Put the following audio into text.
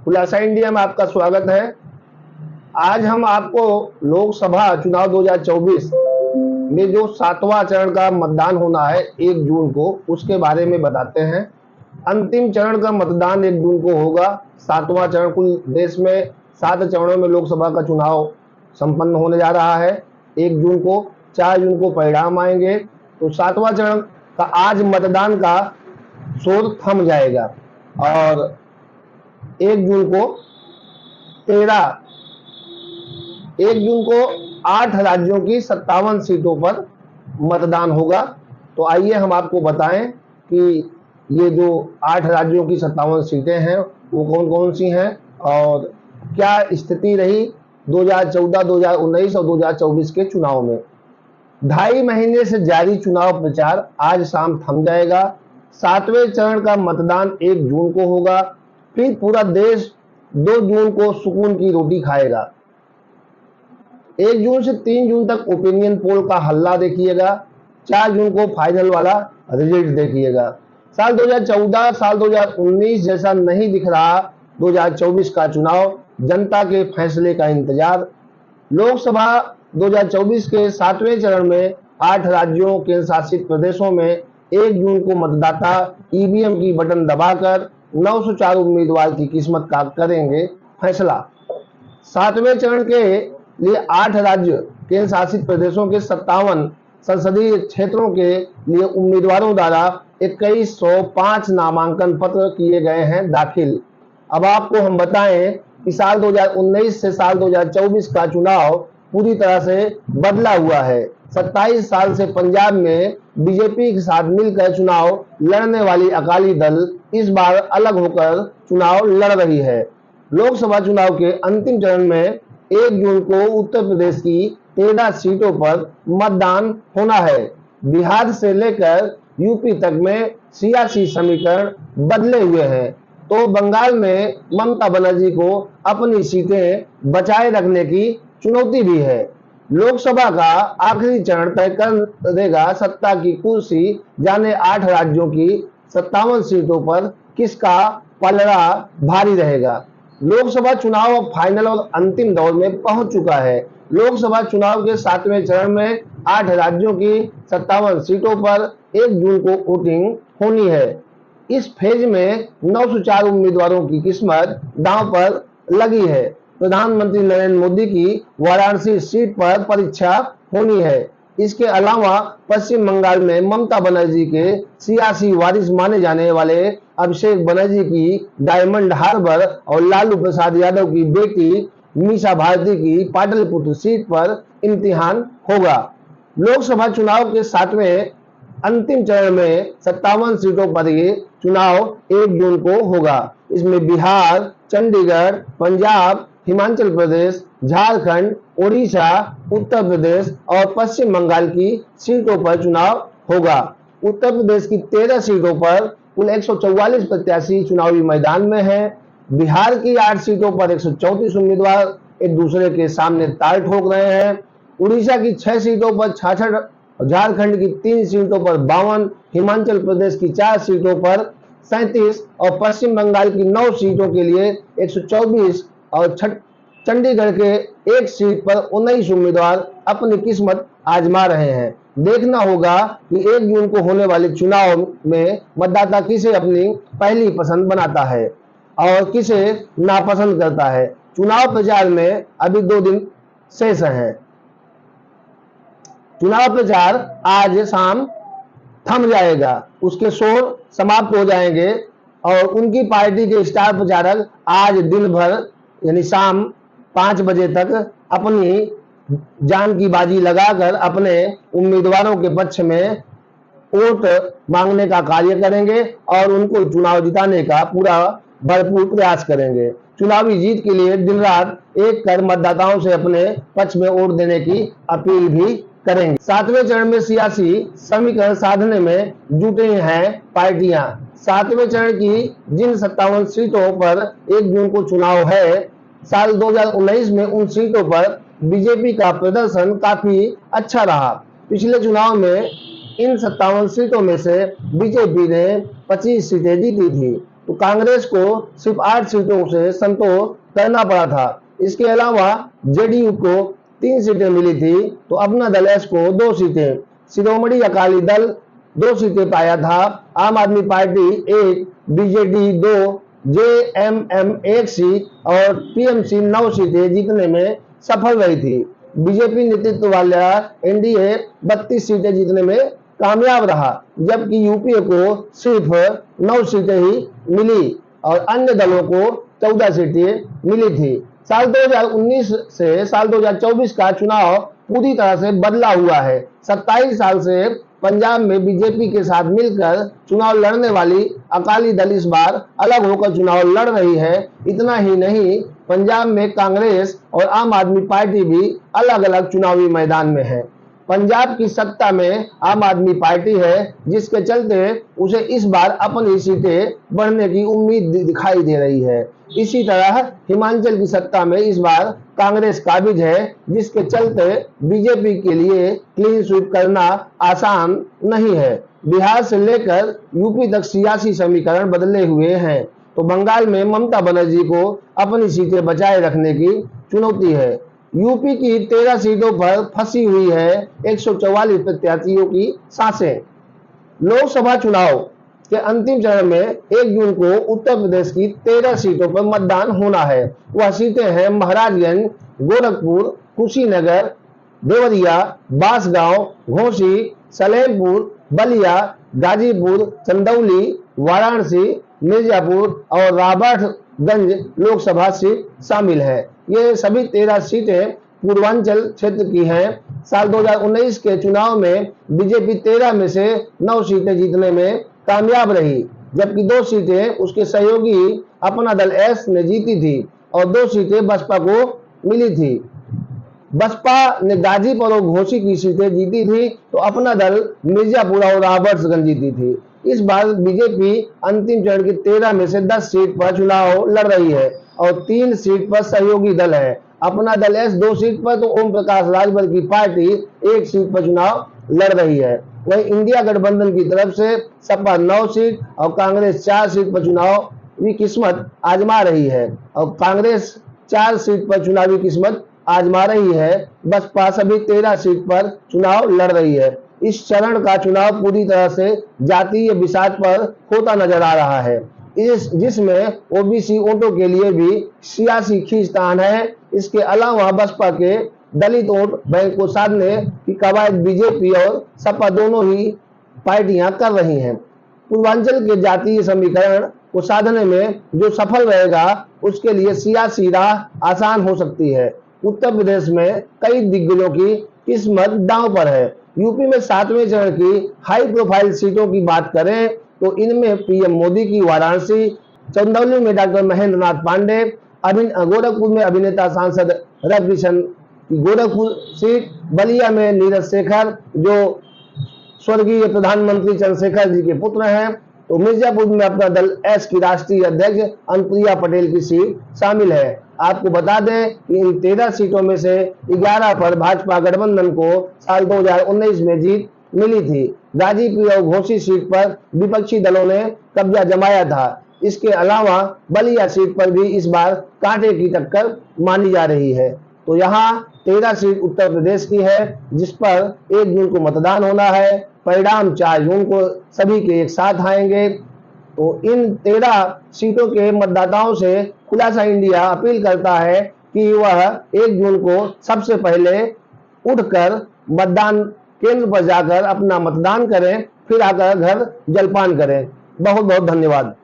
खुलासा इंडिया में आपका स्वागत है। आज हम आपको लोकसभा चुनाव 2024 में जो 7वां चरण का मतदान होना है 1 जून को, उसके बारे में बताते हैं। अंतिम चरण का मतदान 1 जून को होगा। 7वां चरण, कुल देश में 7 चरणों में लोकसभा का चुनाव संपन्न होने जा रहा है। 1 जून को, 4 जून को परिणाम आएंगे। तो 7वां चरण का आज मतदान का शोर थम जाएगा और 1 जून को 8 राज्यों की 57 सीटों पर मतदान होगा। तो आइए हम आपको बताएं कि ये जो 8 राज्यों की 57 सीटें हैं वो कौन कौन सी हैं और क्या स्थिति रही 2014, 2019 और 2024 के चुनाव में। 2.5 महीने से जारी चुनाव प्रचार आज शाम थम जाएगा। 7वें चरण का मतदान 1 जून को होगा। फिर पूरा देश 2 जून को सुकून की रोटी खाएगा। 1 जून से 3 जून तक ओपिनियन पोल का हल्ला देखिएगा। 4 जून को फाइनल वाला रिजल्ट देखिएगा। साल 2014, साल 2019 जैसा नहीं दिख रहा 2024 का चुनाव। जनता के फैसले का इंतजार। लोकसभा 2024 के 7वें चरण में 8 राज्यों, केंद्र शासित प्रदेशों में 1 जून को मतदाता ईवीएम की बटन दबाकर 904 उम्मीदवार की किस्मत का करेंगे फैसला। 7वें चरण के लिए 8 राज्य, केंद्र शासित प्रदेशों के 57 संसदीय क्षेत्रों के लिए उम्मीदवारों द्वारा 2105 नामांकन पत्र किए गए हैं दाखिल। अब आपको हम बताएं कि साल 2019 से साल 2024 का चुनाव पूरी तरह से बदला हुआ है। 27 साल से पंजाब में बीजेपी के साथ मिलकर चुनाव लड़ने वाली अकाली दल इस बार अलग होकर चुनाव लड़ रही है। लोकसभा चुनाव के अंतिम चरण में 1 जून को उत्तर प्रदेश की 13 सीटों पर मतदान होना है। बिहार से लेकर यूपी तक में सियासी समीकरण बदले हुए हैं। तो बंगाल में ममता बनर्जी को अपनी सीटें बचाए रखने की चुनौती भी है। लोकसभा का आखिरी चरण तय कर देगा सत्ता की कुर्सी। जाने 8 राज्यों की 57 सीटों पर किसका पलड़ा भारी रहेगा। लोकसभा चुनाव अब फाइनल और अंतिम दौर में पहुंच चुका है। लोकसभा चुनाव के 7वें चरण में 8 राज्यों की 57 सीटों पर 1 जून को वोटिंग होनी है। इस फेज में 904 उम्मीदवारों की किस्मत दांव पर लगी है। प्रधानमंत्री नरेंद्र मोदी की वाराणसी सीट पर परीक्षा होनी है। इसके अलावा पश्चिम बंगाल में ममता बनर्जी के सियासी वारिस माने जाने वाले अभिषेक बनर्जी की डायमंड हार्बर और लालू प्रसाद यादव की बेटी मीसा भारती की पाटलिपुत्र सीट पर इम्तिहान होगा। लोकसभा चुनाव के 7वें अंतिम चरण में 57 सीटों पर ये चुनाव 1 जून को होगा। इसमें बिहार, चंडीगढ़, पंजाब, हिमाचल प्रदेश, झारखंड, ओडिशा, उत्तर प्रदेश और पश्चिम बंगाल की सीटों पर चुनाव होगा। उत्तर प्रदेश की 13 सीटों पर कुल 144 प्रत्याशी चुनावी मैदान में हैं। बिहार की 8 सीटों पर 134 उम्मीदवार एक दूसरे के सामने ताल ठोक रहे हैं। उड़ीसा की 6 सीटों पर 66, झारखंड की 3 सीटों पर 52, हिमाचल प्रदेश की 4 सीटों पर 37 और पश्चिम बंगाल की 9 सीटों के लिए 124 और चंडीगढ़ के 1 सीट पर 19 उम्मीदवार अपनी किस्मत आजमा रहे हैं। देखना होगा कि 1 जून को होने वाले चुनाव में मतदाता किसे अपनी पहली पसंद बनाता है और किसे नापसंद करता है। चुनाव प्रचार में अभी 2 दिन शेष हैं। चुनाव प्रचार आज शाम थम जाएगा, उसके शोर समाप्त हो जाएंगे और उनकी पार्टी के स्टार प्रचारक आज दिन भर यानी शाम 5 बजे तक अपनी जान की बाजी लगाकर अपने उम्मीदवारों के पक्ष में वोट मांगने का कार्य करेंगे और उनको चुनाव जिताने का पूरा भरपूर प्रयास करेंगे। चुनावी जीत के लिए दिन रात एक कर मतदाताओं से अपने पक्ष में वोट देने की अपील भी करेंगे। 7वें चरण में सियासी समीकरण साधने में जुटे हैं पार्टियां। 7वें चरण की जिन 57 सीटों पर 1 जून को चुनाव है, साल 2019 में उन सीटों पर बीजेपी का प्रदर्शन काफी अच्छा रहा। पिछले चुनाव में इन 57 सीटों में से बीजेपी ने 25 सीटें जीती थी। तो कांग्रेस को सिर्फ 8 सीटों से संतोष करना पड़ा था। इसके अलावा जेडीयू को 3 सीटें मिली थी, तो अपना दल एस को 2 सीटें, शिरोमणि अकाली दल 2 सीटें पाया था, आम आदमी पार्टी 1, बीजेडी 2, जेएमएम 1 सीट और टीएमसी 9 सीटें जीतने में सफल रही थी। बीजेपी नेतृत्व वाला एनडीए 32 सीटें जीतने में कामयाब रहा, जबकि यूपीए को सिर्फ 9 सीटें ही मिली और अन्य दलों को 14 सीटें मिली थी। साल 2019 से साल 2024 का चुनाव पूरी तरह से बदला हुआ है। 27 साल से पंजाब में बीजेपी के साथ मिलकर चुनाव लड़ने वाली अकाली दल इस बार अलग होकर चुनाव लड़ रही है। इतना ही नहीं, पंजाब में कांग्रेस और आम आदमी पार्टी भी अलग अलग चुनावी मैदान में है। पंजाब की सत्ता में आम आदमी पार्टी है, जिसके चलते उसे इस बार अपनी सीटें बढ़ने की उम्मीद दिखाई दे रही है। इसी तरह हिमाचल की सत्ता में इस बार कांग्रेस काबिज है, जिसके चलते बीजेपी के लिए क्लीन स्वीप करना आसान नहीं है। बिहार से लेकर यूपी तक सियासी समीकरण बदले हुए हैं, तो बंगाल में ममता बनर्जी को अपनी सीटें बचाए रखने की चुनौती है। यूपी की 13 सीटों पर फंसी हुई है 144 प्रत्याशियों की सांसें। लोकसभा चुनाव के अंतिम चरण में 1 जून को उत्तर प्रदेश की 13 सीटों पर मतदान होना है। वह सीटें हैं महाराजगंज, गोरखपुर, कुशीनगर, देवरिया, बांसगांव, घोसी, सलेमपुर, बलिया, गाजीपुर, चंदौली, वाराणसी, मिर्जापुर और राबर्टगंज लोकसभा सीट शामिल है। ये सभी 13 सीटें पूर्वांचल क्षेत्र की हैं। साल 2019 के चुनाव में बीजेपी 13 में से 9 सीटें जीतने में कामयाब रही, जबकि 2 सीटें उसके सहयोगी अपना दल एस ने जीती थी और 2 सीटें बसपा को मिली थी। बसपा ने गाजीपुर और घोसी की सीटें जीती थी, तो अपना दल मिर्जापुर और राबर्ट्सगंज जीती थी। इस बार बीजेपी अंतिम चरण की 13 में से 10 सीट पर चुनाव लड़ रही है और 3 सीट पर सहयोगी दल है। अपना दल एस 2 सीट पर, तो ओम प्रकाश राजभर की पार्टी 1 सीट पर चुनाव लड़ रही है। वहीं इंडिया गठबंधन की तरफ से सपा 9 सीट और कांग्रेस 4 सीट पर चुनावी किस्मत आजमा रही है और कांग्रेस 4 सीट पर चुनावी किस्मत आजमा रही है। बसपा सभी 13 सीट पर चुनाव लड़ रही है। इस चरण का चुनाव पूरी तरह से जातीय बिसात पर होता नजर आ रहा है, जिसमें ओबीसी वोटों के लिए भी सियासी खींचतान है। इसके अलावा बसपा के दलित वोट बैंक को साधने की कवायद बीजेपी और सपा दोनों ही पार्टियां कर रही हैं। पूर्वांचल के जातीय समीकरण को साधने में जो सफल रहेगा, उसके लिए सियासी राह आसान हो सकती है। उत्तर प्रदेश में कई दिग्गजों की किस्मत दांव पर है। यूपी में 7वें चरण की हाई प्रोफाइल सीटों की बात करें तो इनमें पीएम मोदी की वाराणसी, चंदौली में डॉक्टर महेंद्र नाथ पांडे, गोरखपुर में अभिनेता सांसद रविकिशन की गोरखपुर सीट, बलिया में नीरज शेखर जो स्वर्गीय प्रधानमंत्री चंद्रशेखर जी के पुत्र हैं, तो मिर्जापुर में अपना दल एस की राष्ट्रीय अध्यक्ष अनुप्रिया पटेल की सीट शामिल है। आपको बता दें कि इन 13 सीटों में से 11 पर भाजपा गठबंधन को साल 2019 में जीत मिली थी। गाजीपुर और घोसी सीट पर विपक्षी दलों ने कब्जा जमाया था। इसके अलावा बलिया सीट पर भी इस बार कांटे की टक्कर मानी जा रही है। तो यहाँ 13 सीट उत्तर प्रदेश की है, जिस पर 1 जून को मतदान होना है। परिणाम 4 जून को सभी के एक साथ आएंगे। तो इन 13 सीटों के मतदाताओं से खुलासा इंडिया अपील करता है कि वह 1 जून को सबसे पहले उठकर मतदान केंद्र पर जाकर अपना मतदान करें, फिर आकर घर जलपान करें। बहुत बहुत धन्यवाद।